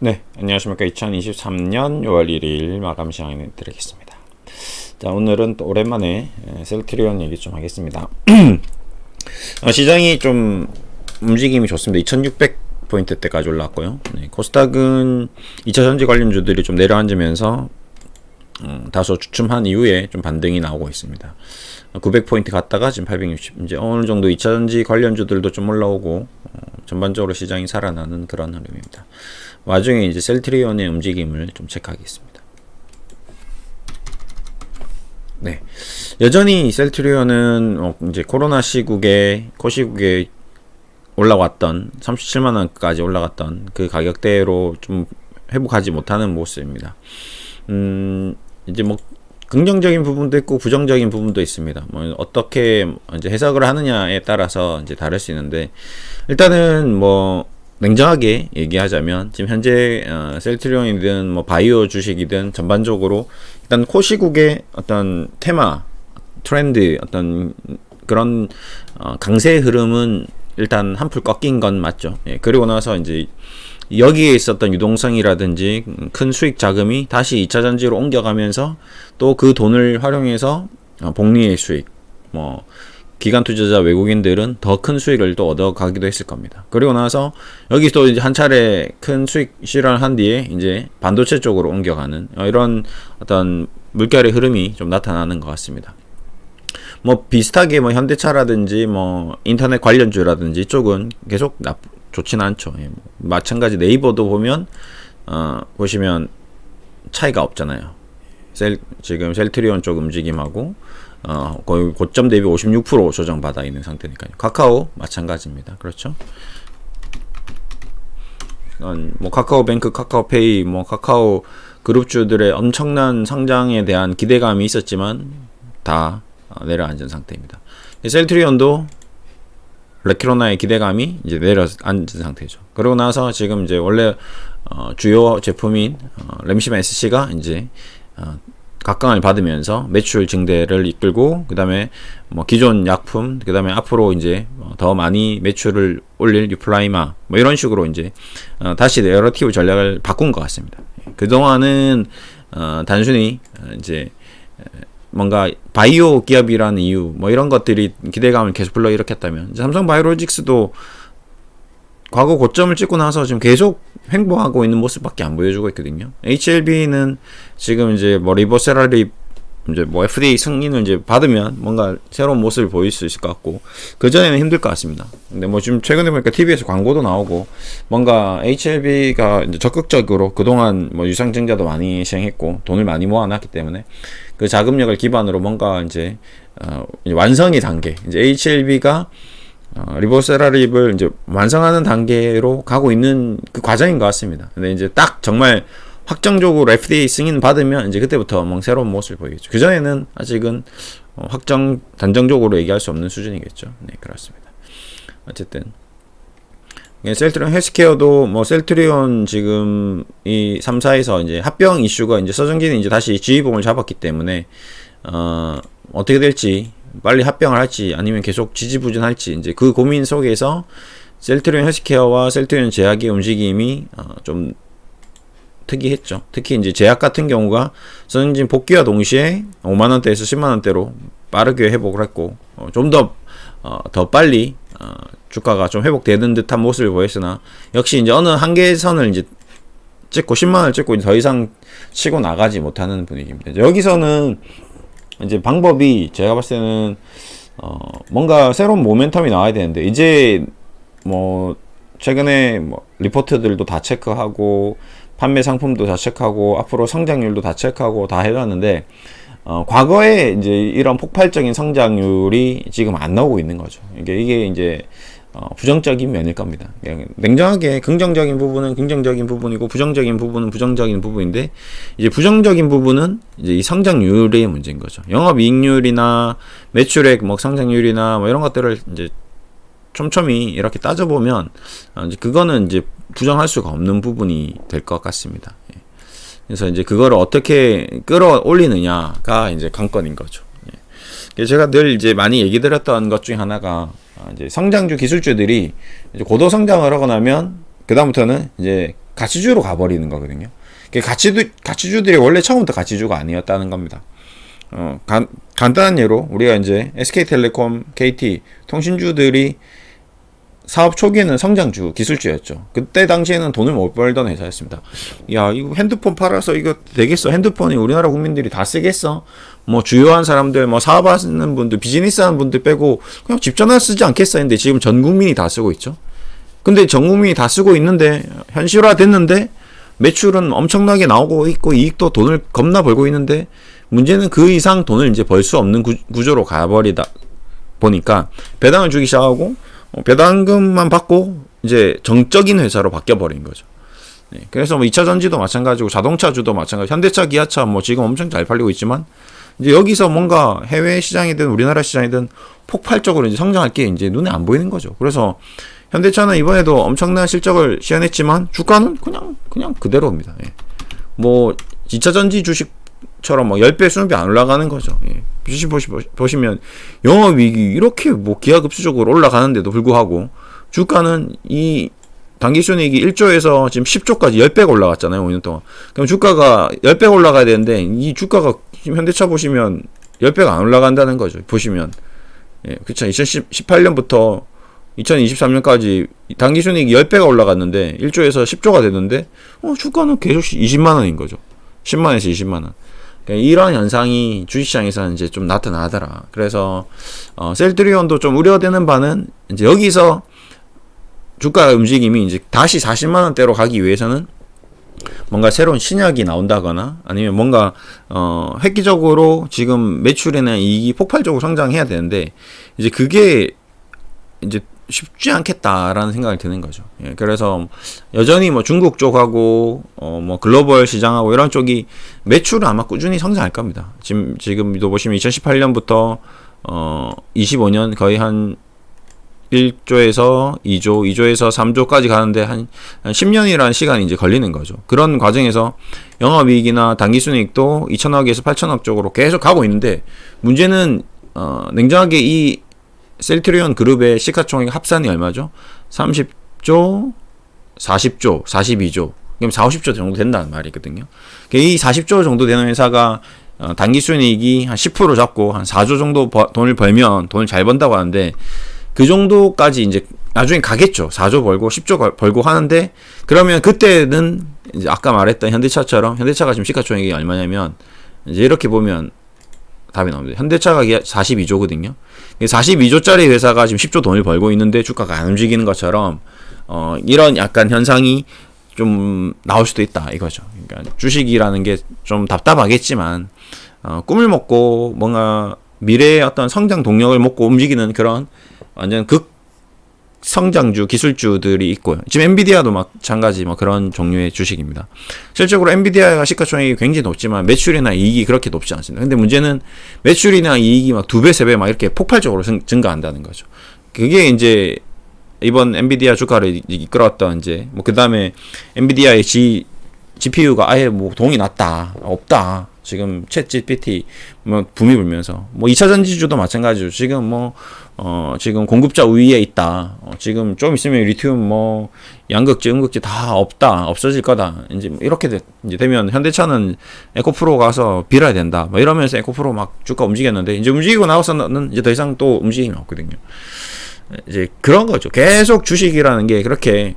네, 안녕하십니까. 2023년 6월 1일 마감 시간에 드리겠습니다. 자, 오늘은 또 오랜만에 셀트리온 얘기 좀 하겠습니다. 시장이 좀 움직임이 좋습니다. 2600포인트대까지 올라왔고요. 네, 코스닥은 2차 전지 관련주들이 좀 내려앉으면서 다소 주춤한 이후에 좀 반등이 나오고 있습니다. 900포인트 갔다가 지금 860, 이제 어느 정도 2차 전지 관련주들도 좀 올라오고 전반적으로 시장이 살아나는 그런 흐름입니다. 와중에 이제 셀트리온의 움직임을 좀 체크하겠습니다. 네, 여전히 셀트리온은 이제 코로나 시국에 코시국에 올라왔던 37만원까지 올라갔던 그 가격대로 좀 회복하지 못하는 모습입니다. 이제 뭐 긍정적인 부분도 있고 부정적인 부분도 있습니다. 뭐 어떻게 이제 해석을 하느냐에 따라서 이제 다를 수 있는데, 일단은 뭐 냉정하게 얘기하자면 지금 현재 셀트리온이든 뭐 바이오 주식이든 전반적으로 일단 코시국의 어떤 테마, 트렌드, 어떤 그런 강세 흐름은 일단 한풀 꺾인 건 맞죠. 예, 그리고 나서 이제 여기에 있었던 유동성이라든지 큰 수익 자금이 다시 2차 전지로 옮겨가면서 또 그 돈을 활용해서 복리의 수익, 뭐 기관 투자자 외국인들은 더 큰 수익을 또 얻어가기도 했을 겁니다. 그리고 나서 여기 또 이제 한 차례 큰 수익 실현을 한 뒤에 이제 반도체 쪽으로 옮겨가는 이런 어떤 물결의 흐름이 좀 나타나는 것 같습니다. 뭐 비슷하게 뭐 현대차라든지 뭐 인터넷 관련주라든지 이쪽은 계속 좋지는 않죠. 예, 뭐 마찬가지 네이버도 보면 보시면 차이가 없잖아요. 지금 셀트리온 쪽 움직임하고 거의 고점 대비 56% 조정받아 있는 상태니까요. 카카오 마찬가지입니다. 그렇죠? 뭐 카카오뱅크, 카카오페이, 뭐 카카오 그룹주들의 엄청난 성장에 대한 기대감이 있었지만 다 내려앉은 상태입니다. 셀트리온도 레키로나의 기대감이 이제 내려앉은 상태죠. 그러고 나서 지금 이제 원래 주요 제품인 램시마 SC가 이제 각광을 받으면서 매출 증대를 이끌고, 그 다음에 뭐 기존 약품, 그 다음에 앞으로 이제 더 많이 매출을 올릴 유플라이마, 뭐 이런 식으로 이제 다시 내러티브 전략을 바꾼 것 같습니다. 그동안은 단순히 이제 뭔가 바이오 기업이라는 이유, 뭐 이런 것들이 기대감을 계속 불러일으켰다면, 삼성 바이오로직스도 과거 고점을 찍고 나서 지금 계속 횡보하고 있는 모습밖에 안 보여주고 있거든요. HLB는 지금 이제 뭐 리버세라리 이제 뭐 FDA 승인을 이제 받으면 뭔가 새로운 모습을 보일 수 있을 것 같고, 그 전에는 힘들 것 같습니다. 근데 뭐 지금 최근에 보니까 TV에서 광고도 나오고, 뭔가 HLB가 이제 적극적으로 그동안 뭐 유상증자도 많이 시행했고 돈을 많이 모아놨기 때문에 그 자금력을 기반으로 뭔가 이제 완성의 단계, 이제 HLB가 리보세라립을 이제 완성하는 단계로 가고 있는 그 과정인 것 같습니다. 근데 이제 딱 정말 확정적으로 FDA 승인 받으면 이제 그때부터 뭐 새로운 모습을 보이겠죠. 그 전에는 아직은 단정적으로 얘기할 수 없는 수준이겠죠. 네, 그렇습니다. 어쨌든 셀트리온 헬스케어도 뭐 셀트리온 지금 이 3사에서 이제 합병 이슈가 이제 서정진이 이제 다시 지휘봉을 잡았기 때문에 어떻게 될지, 빨리 합병을 할지 아니면 계속 지지부진할지, 이제 그 고민 속에서 셀트리온 헬스케어와 셀트리온 제약의 움직임이 좀 특이했죠. 특히 이제 제약 같은 경우가 서정진 복귀와 동시에 5만원대에서 10만원대로 빠르게 회복을 했고, 좀 더 빨리 주가가 좀 회복되는 듯한 모습을 보였으나, 역시 이제 어느 한계선을 이제 찍고 10만원을 찍고 더 이상 치고 나가지 못하는 분위기입니다. 여기서는 이제 방법이 제가 봤을 때는 뭔가 새로운 모멘텀이 나와야 되는데, 이제 뭐 최근에 뭐 리포트들도 다 체크하고 판매 상품도 다 체크하고 앞으로 성장률도 다 체크하고 다 해놨는데 과거에 이제 이런 폭발적인 성장률이 지금 안 나오고 있는 거죠. 이게 이제 부정적인 면일 겁니다. 냉정하게 긍정적인 부분은 긍정적인 부분이고 부정적인 부분은 부정적인 부분인데, 이제 부정적인 부분은 이제 이 성장률의 문제인 거죠. 영업이익률이나 매출액, 뭐 성장률이나 뭐 이런 것들을 이제 촘촘히 이렇게 따져보면 이제 그거는 이제 부정할 수가 없는 부분이 될 것 같습니다. 그래서 이제 그거를 어떻게 끌어올리느냐가 이제 관건인 거죠. 제가 늘 이제 많이 얘기 드렸던 것 중에 하나가 이제 성장주 기술주들이 이제 고도 성장을 하고 나면 그다음부터는 이제 가치주로 가버리는 거거든요. 가치주들이 원래 처음부터 가치주가 아니었다는 겁니다. 간단한 예로 우리가 이제 SK텔레콤, KT 통신주들이 사업 초기에는 성장주, 기술주였죠. 그때 당시에는 돈을 못 벌던 회사였습니다. 야, 이거 핸드폰 팔아서 이거 되겠어? 핸드폰이 우리나라 국민들이 다 쓰겠어? 뭐 주요한 사람들, 뭐 사업하시는 분들, 비즈니스하는 분들 빼고 그냥 집 전화 쓰지 않겠어 했는데 지금 전 국민이 다 쓰고 있죠. 근데 전 국민이 다 쓰고 있는데 현실화 됐는데 매출은 엄청나게 나오고 있고 이익도 돈을 겁나 벌고 있는데 문제는 그 이상 돈을 이제 벌 수 없는 구조로 가버리다 보니까 배당을 주기 시작하고 배당금만 받고 이제 정적인 회사로 바뀌어버린 거죠. 네, 그래서 뭐 2차 전지도 마찬가지고 자동차주도 마찬가지, 현대차, 기아차 뭐 지금 엄청 잘 팔리고 있지만 이제 여기서 뭔가 해외 시장이든 우리나라 시장이든 폭발적으로 이제 성장할 게 이제 눈에 안 보이는 거죠. 그래서 현대차는 이번에도 엄청난 실적을 시현했지만 주가는 그냥 그대로입니다. 예. 뭐 2차 전지 주식처럼 뭐 10배, 20배 안 올라가는 거죠. 예. 주식 보시면 영업이익이 이렇게 뭐 기하급수적으로 올라가는데도 불구하고 주가는 이 당기순이익이 1조에서 지금 10조까지 10배가 올라갔잖아요. 5년 동안. 그럼 주가가 10배가 올라가야 되는데 이 주가가 지금 현대차 보시면 10배가 안 올라간다는 거죠. 보시면. 예, 그쵸. 2018년부터 2023년까지 당기순이익이 10배가 올라갔는데 1조에서 10조가 됐는데 주가는 계속 20만원인 거죠. 10만원에서 20만원. 그러니까 이런 현상이 주식시장에서는 이제 좀 나타나더라. 그래서 셀트리온도 좀 우려되는 바는 이제 여기서 주가 움직임이 이제 다시 40만원대로 가기 위해서는 뭔가 새로운 신약이 나온다거나 아니면 뭔가 획기적으로 지금 매출이나 이익이 폭발적으로 성장해야 되는데 이제 그게 이제 쉽지 않겠다라는 생각이 드는 거죠. 예, 그래서 여전히 뭐 중국 쪽하고 뭐 글로벌 시장하고 이런 쪽이 매출은 아마 꾸준히 성장할 겁니다. 지금도 보시면 2018년부터 25년 거의 한 1조에서 2조, 2조에서 3조까지 가는데 한 10년이라는 시간이 이제 걸리는 거죠. 그런 과정에서 영업이익이나 당기순이익도 2천억에서 8천억 쪽으로 계속 가고 있는데 문제는 냉정하게 이 셀트리온 그룹의 시가총액 합산이 얼마죠? 30조, 40조, 42조. 그럼 4, 50조 정도 된다는 말이거든요. 이 40조 정도 되는 회사가 당기순이익이 한 10% 잡고 한 4조 정도 돈을 벌면 돈을 잘 번다고 하는데 그 정도까지 이제 나중에 가겠죠. 4조 벌고 10조 벌고 하는데 그러면 그때는 이제 아까 말했던 현대차처럼 현대차가 지금 시가총액이 얼마냐면 이제 이렇게 보면 답이 나옵니다. 현대차가 42조거든요. 42조짜리 회사가 지금 10조 돈을 벌고 있는데 주가가 안 움직이는 것처럼 이런 약간 현상이 좀 나올 수도 있다 이거죠. 그러니까 주식이라는 게 좀 답답하겠지만 꿈을 먹고 뭔가 미래의 어떤 성장 동력을 먹고 움직이는 그런 완전 성장주, 기술주들이 있고요. 지금 엔비디아도 마찬가지 뭐 그런 종류의 주식입니다. 실적으로 엔비디아가 시가총액이 굉장히 높지만 매출이나 이익이 그렇게 높지 않습니다. 근데 문제는 매출이나 이익이 막 2배, 3배 막 이렇게 폭발적으로 증가한다는 거죠. 그게 이제 이번 엔비디아 주가를 이끌었던 이제 뭐 그 다음에 엔비디아의 GPU가 아예 뭐 동이 났다, 없다. 지금 챗 GPT 뭐 붐이 불면서 뭐 2차 전지주도 마찬가지죠. 지금 뭐 지금 공급자 우위에 있다. 지금 좀 있으면 리튬 뭐 양극재, 음극재 다 없다. 없어질 거다. 이제 이렇게 이제 되면 현대차는 에코프로 가서 빌어야 된다. 뭐 이러면서 에코프로 막 주가 움직였는데 이제 움직이고 나서는 이제 더 이상 또 움직임이 없거든요. 이제 그런 거죠. 계속 주식이라는 게 그렇게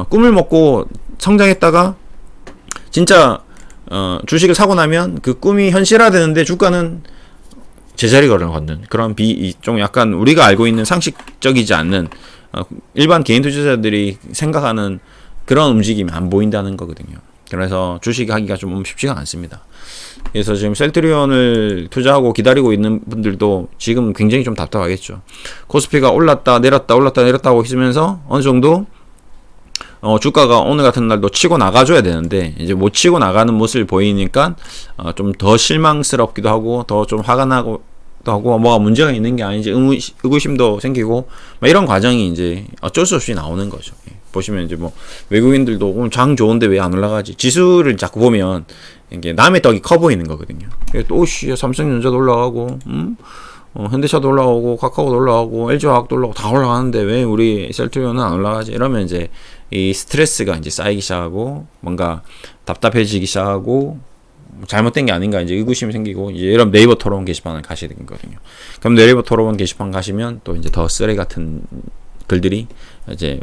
꿈을 먹고 성장했다가 진짜 주식을 사고 나면 그 꿈이 현실화되는데 주가는 제자리걸음을 걷는 그런 좀 약간 우리가 알고 있는 상식적이지 않는 일반 개인 투자자들이 생각하는 그런 움직임이 안 보인다는 거거든요. 그래서 주식하기가 좀 쉽지가 않습니다. 그래서 지금 셀트리온을 투자하고 기다리고 있는 분들도 지금 굉장히 좀 답답하겠죠. 코스피가 올랐다 내렸다 올랐다 내렸다 하고 있으면서 어느 정도 주가가 오늘 같은 날도 치고 나가줘야 되는데 이제 못 치고 나가는 모습을 보이니까 좀 더 실망스럽기도 하고 더 좀 화가 나기도 하고 뭐가 문제가 있는 게 아닌지 의구심도 생기고 이런 과정이 이제 어쩔 수 없이 나오는 거죠. 보시면 이제 뭐 외국인들도 오늘 장 좋은데 왜 안 올라가지? 지수를 자꾸 보면 이게 남의 떡이 커 보이는 거거든요. 또 삼성전자도 올라가고 현대차도 올라오고 카카오도 올라오고 LG화학도 올라오고 다 올라가는데 왜 우리 셀트리온은 안 올라가지? 이러면 이제 이 스트레스가 이제 쌓이기 시작하고 뭔가 답답해지기 시작하고 잘못된 게 아닌가 이제 의구심이 생기고 이제 여러분 네이버 토론 게시판을 가셔야 되거든요. 그럼 네이버 토론 게시판 가시면 또 이제 더 쓰레기 같은 글들이 이제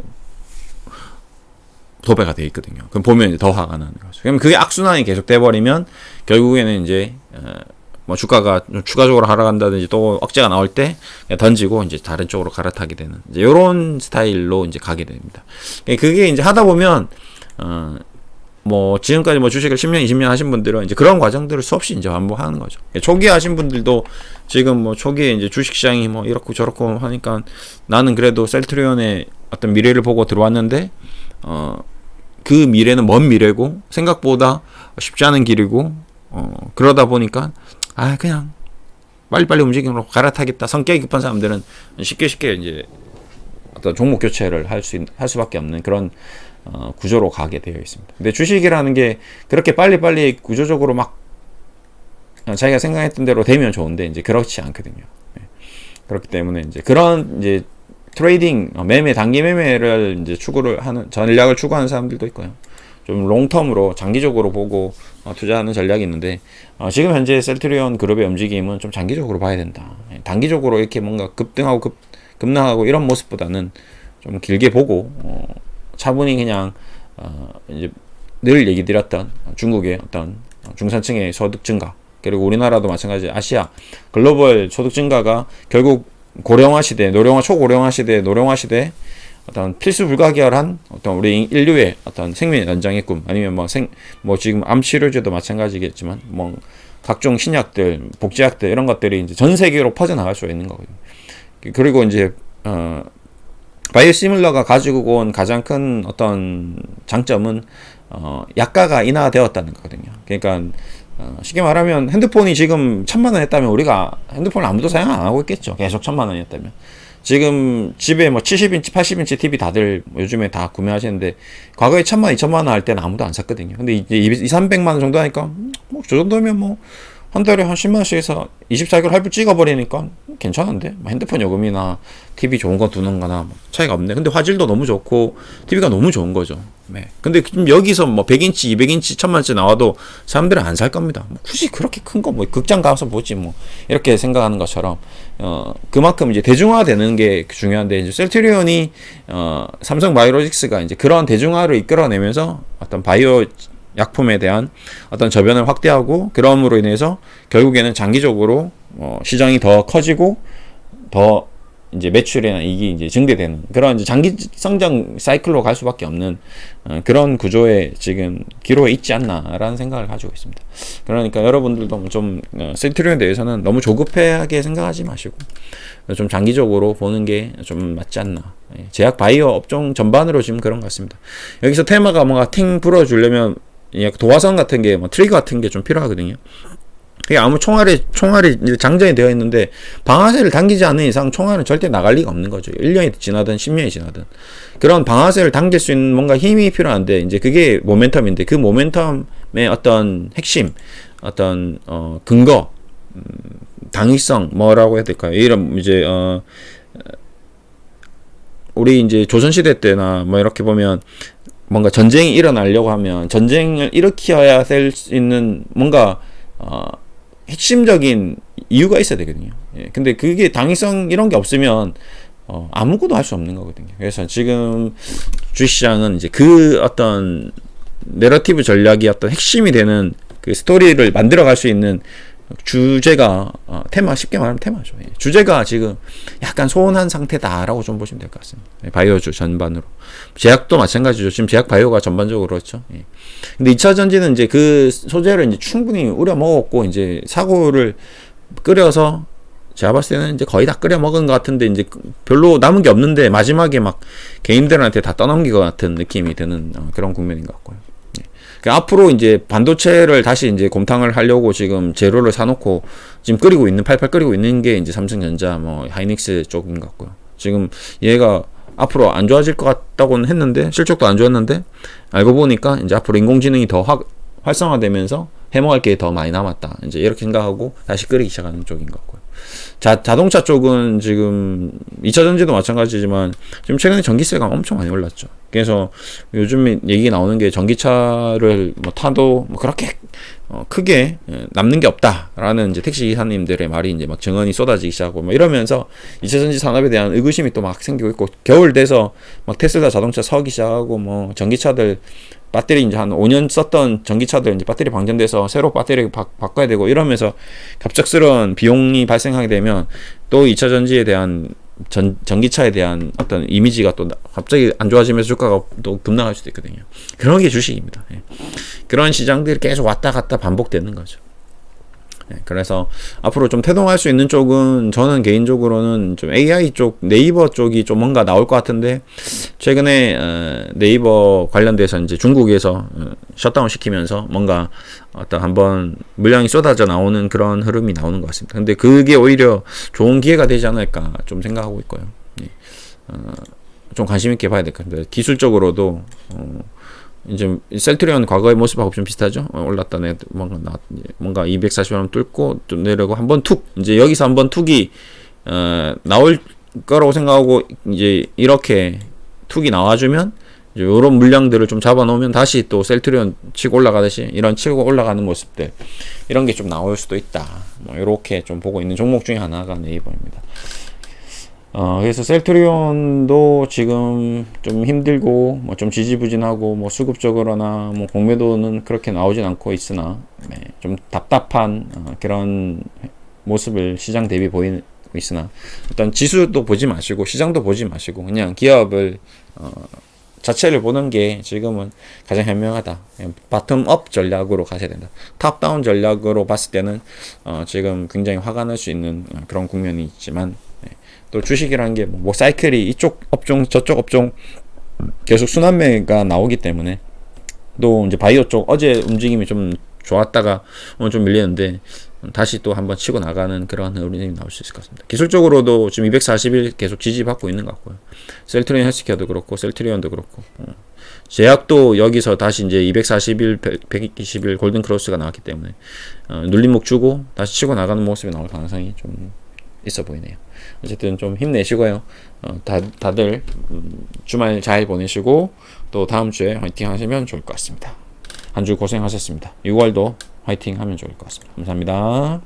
도배가 되어 있거든요. 그럼 보면 이제 더 화가 나는 거죠. 그럼 그게 악순환이 계속 돼버리면 결국에는 이제 뭐 주가가 추가적으로 하락한다든지 또 억제가 나올 때 던지고 이제 다른 쪽으로 갈아타게 되는 이제 이런 스타일로 이제 가게 됩니다. 그게 이제 하다 보면 뭐 지금까지 뭐 주식을 10년, 20년 하신 분들은 이제 그런 과정들을 수없이 이제 반복하는 거죠. 초기에 하신 분들도 지금 뭐 초기에 이제 주식 시장이 뭐 이렇고 저렇고 하니까 나는 그래도 셀트리온의 어떤 미래를 보고 들어왔는데 그 미래는 먼 미래고 생각보다 쉽지 않은 길이고 그러다 보니까 그냥 빨리빨리 움직임으로 갈아타겠다. 성격이 급한 사람들은 쉽게 이제 어떤 종목 교체를 할 수밖에 없는 그런 구조로 가게 되어 있습니다. 근데 주식이라는 게 그렇게 빨리빨리 구조적으로 막 자기가 생각했던 대로 되면 좋은데 이제 그렇지 않거든요. 그렇기 때문에 이제 그런 이제 트레이딩 매매 단기 매매를 이제 추구를 하는 전략을 추구하는 사람들도 있고요. 좀 롱텀으로 장기적으로 보고 투자하는 전략이 있는데 지금 현재 셀트리온 그룹의 움직임은 좀 장기적으로 봐야 된다. 단기적으로 이렇게 뭔가 급등하고 급락하고 이런 모습보다는 좀 길게 보고 차분히 그냥 이제 늘 얘기 드렸던 중국의 어떤 중산층의 소득 증가 그리고 우리나라도 마찬가지 아시아 글로벌 소득 증가가 결국 고령화 시대, 초고령화 시대, 노령화 시대 어떤 필수 불가결한 어떤 우리 인류의 어떤 생명 연장의 꿈 아니면 뭐 지금 암 치료제도 마찬가지겠지만 뭐 각종 신약들, 복제약들 이런 것들이 이제 전 세계로 퍼져나갈 수 있는 거거든요. 그리고 이제 바이오시밀러가 가지고 온 가장 큰 어떤 장점은 약가가 인하되었다는 거거든요. 그러니까 쉽게 말하면 핸드폰이 지금 1,000만 원 했다면 우리가 핸드폰을 아무도 사용 안 하고 있겠죠. 계속 1,000만 원이었다면. 지금 집에 뭐 70인치, 80인치 TV 다들 요즘에 다 구매하시는데 과거에 1,000만, 2,000만 원 할 때는 아무도 안 샀거든요. 근데 이제 200, 300만 원 정도 하니까 뭐 저 정도면 뭐 한 달에 한 10만 원씩 해서 24개월 할부 찍어버리니까 괜찮은데 핸드폰 요금이나 TV 좋은 거 두는 거나 뭐 차이가 없네. 근데 화질도 너무 좋고 TV가 너무 좋은 거죠. 네. 근데 여기서 뭐 100인치, 200인치, 1,000만원치 나와도 사람들은 안 살 겁니다. 뭐 굳이 그렇게 큰 거 뭐 극장 가서 보지 뭐 이렇게 생각하는 것처럼 그만큼 이제 대중화되는 게 중요한데 이제 셀트리온이 삼성 바이오로직스가 이제 그런 대중화를 이끌어내면서 어떤 바이오 약품에 대한 어떤 저변을 확대하고 그럼으로 인해서 결국에는 장기적으로 시장이 더 커지고 더 이제 매출이나 이익이 이제 증대되는 그런 이제 장기 성장 사이클로 갈 수밖에 없는 그런 구조에 지금 기로에 있지 않나라는 생각을 가지고 있습니다. 그러니까 여러분들도 좀 셀트리온에 대해서는 너무 조급하게 생각하지 마시고 좀 장기적으로 보는 게 좀 맞지 않나. 제약 바이오 업종 전반으로 지금 그런 것 같습니다. 여기서 테마가 뭔가 팅 불어주려면 도화선 같은 게, 뭐 트리거 같은 게 좀 필요하거든요. 그게 아무 총알이 장전이 되어 있는데 방아쇠를 당기지 않는 이상 총알은 절대 나갈 리가 없는 거죠. 1년이 지나든 10년이 지나든 그런 방아쇠를 당길 수 있는 뭔가 힘이 필요한데 이제 그게 모멘텀인데 그 모멘텀의 어떤 핵심, 어떤 근거, 당위성 뭐라고 해야 될까요? 이런 이제 우리 이제 조선시대 때나 뭐 이렇게 보면 뭔가 전쟁이 일어나려고 하면 전쟁을 일으켜야 될 수 있는 뭔가 핵심적인 이유가 있어야 되거든요. 예, 근데 그게 당위성 이런 게 없으면 아무것도 할 수 없는 거거든요. 그래서 지금 주식시장은 이제 그 어떤 내러티브 전략이 어떤 핵심이 되는 그 스토리를 만들어갈 수 있는 주제가 테마, 쉽게 말하면 테마죠. 예. 주제가 지금 약간 소원한 상태다라고 좀 보시면 될 것 같습니다. 예, 바이오주 전반으로. 제약도 마찬가지죠. 지금 제약 바이오가 전반적으로 그렇죠. 예. 근데 2차 전지는 이제 그 소재를 이제 충분히 우려 먹었고 이제 사고를 끓여서 제가 봤을 때는 이제 거의 다 끓여 먹은 것 같은데 이제 별로 남은 게 없는데 마지막에 막 개인들한테 다 떠넘긴 것 같은 느낌이 드는 그런 국면인 것 같고요. 그러니까 앞으로 이제 반도체를 다시 이제 곰탕을 하려고 지금 재료를 사놓고 지금 끓이고 있는 팔팔 끓이고 있는 게 이제 삼성전자, 뭐 하이닉스 쪽인 것 같고요. 지금 얘가 앞으로 안 좋아질 것 같다고는 했는데 실적도 안 좋았는데 알고 보니까 이제 앞으로 인공지능이 더 활성화되면서 해먹을 게 더 많이 남았다. 이제 이렇게 생각하고 다시 끓이기 시작하는 쪽인 것 같고요. 자동차 쪽은 지금 2차 전지도 마찬가지지만 지금 최근에 전기세가 엄청 많이 올랐죠. 그래서 요즘 얘기 나오는 게 전기차를 뭐 타도 뭐 그렇게 크게 남는 게 없다라는 이제 택시 기사님들의 말이 이제 막 증언이 쏟아지기 시작하고 뭐 이러면서 2차 전지 산업에 대한 의구심이 또 막 생기고 있고, 겨울 돼서 막 테슬라 자동차 서기 시작하고 뭐 전기차들 배터리 이제 한 5년 썼던 전기차들 이제 배터리 방전돼서 새로 배터리 바꿔야 되고 이러면서 갑작스러운 비용이 발생하게 되면 또 2차 전지에 대한 전기차에 대한 어떤 이미지가 또 갑자기 안 좋아지면서 주가가 또 급락할 수도 있거든요. 그런 게 주식입니다. 예. 그런 시장들이 계속 왔다 갔다 반복되는 거죠. 예. 그래서 앞으로 좀 태동할 수 있는 쪽은 저는 개인적으로는 좀 AI 쪽, 네이버 쪽이 좀 뭔가 나올 것 같은데, 최근에 네이버 관련돼서 이제 중국에서 셧다운 시키면서 뭔가 어떤 한번 물량이 쏟아져 나오는 그런 흐름이 나오는 것 같습니다. 근데 그게 오히려 좋은 기회가 되지 않을까 좀 생각하고 있고요. 예. 좀 관심 있게 봐야 될 것 같습니다. 기술적으로도 이제 셀트리온 과거의 모습하고 좀 비슷하죠. 올랐다 내 뭔가 240원 뚫고 좀 내려고 한번 툭, 이제 여기서 한번 툭이 나올 거라고 생각하고 이제 이렇게 툭이 나와주면 이제 이런 물량들을 좀 잡아놓으면 다시 또 셀트리온 치고 올라가듯이 이런 치고 올라가는 모습들, 이런 게 좀 나올 수도 있다. 뭐 이렇게 좀 보고 있는 종목 중에 하나가 네이버입니다. 그래서 셀트리온도 지금 좀 힘들고 뭐 좀 지지부진하고 뭐 수급적으로나 뭐 공매도는 그렇게 나오진 않고 있으나 좀 답답한 그런 모습을 시장 대비 보이고 있으나, 일단 지수도 보지 마시고 시장도 보지 마시고 그냥 기업을 자체를 보는 게 지금은 가장 현명하다. 바텀업 전략으로 가셔야 된다. 탑다운 전략으로 봤을 때는 지금 굉장히 화가 날 수 있는 그런 국면이 있지만, 또 주식이라는 게 뭐 사이클이 이쪽 업종 저쪽 업종 계속 순환매가 나오기 때문에, 또 이제 바이오 쪽 어제 움직임이 좀 좋았다가 오늘 좀 밀리는데 다시 또 한번 치고 나가는 그런 흐름이 나올 수 있을 것 같습니다. 기술적으로도 지금 240일 계속 지지받고 있는 것 같고요. 셀트리온 헬스케어도 그렇고 셀트리온도 그렇고, 제약도 여기서 다시 이제 240일 120일 골든 크로스가 나왔기 때문에 눌림목 주고 다시 치고 나가는 모습이 나올 가능성이 좀 있어 보이네요. 어쨌든 좀 힘내시고요. 다들 주말 잘 보내시고 또 다음 주에 화이팅 하시면 좋을 것 같습니다. 한 주 고생하셨습니다. 6월도 화이팅 하면 좋을 것 같습니다. 감사합니다.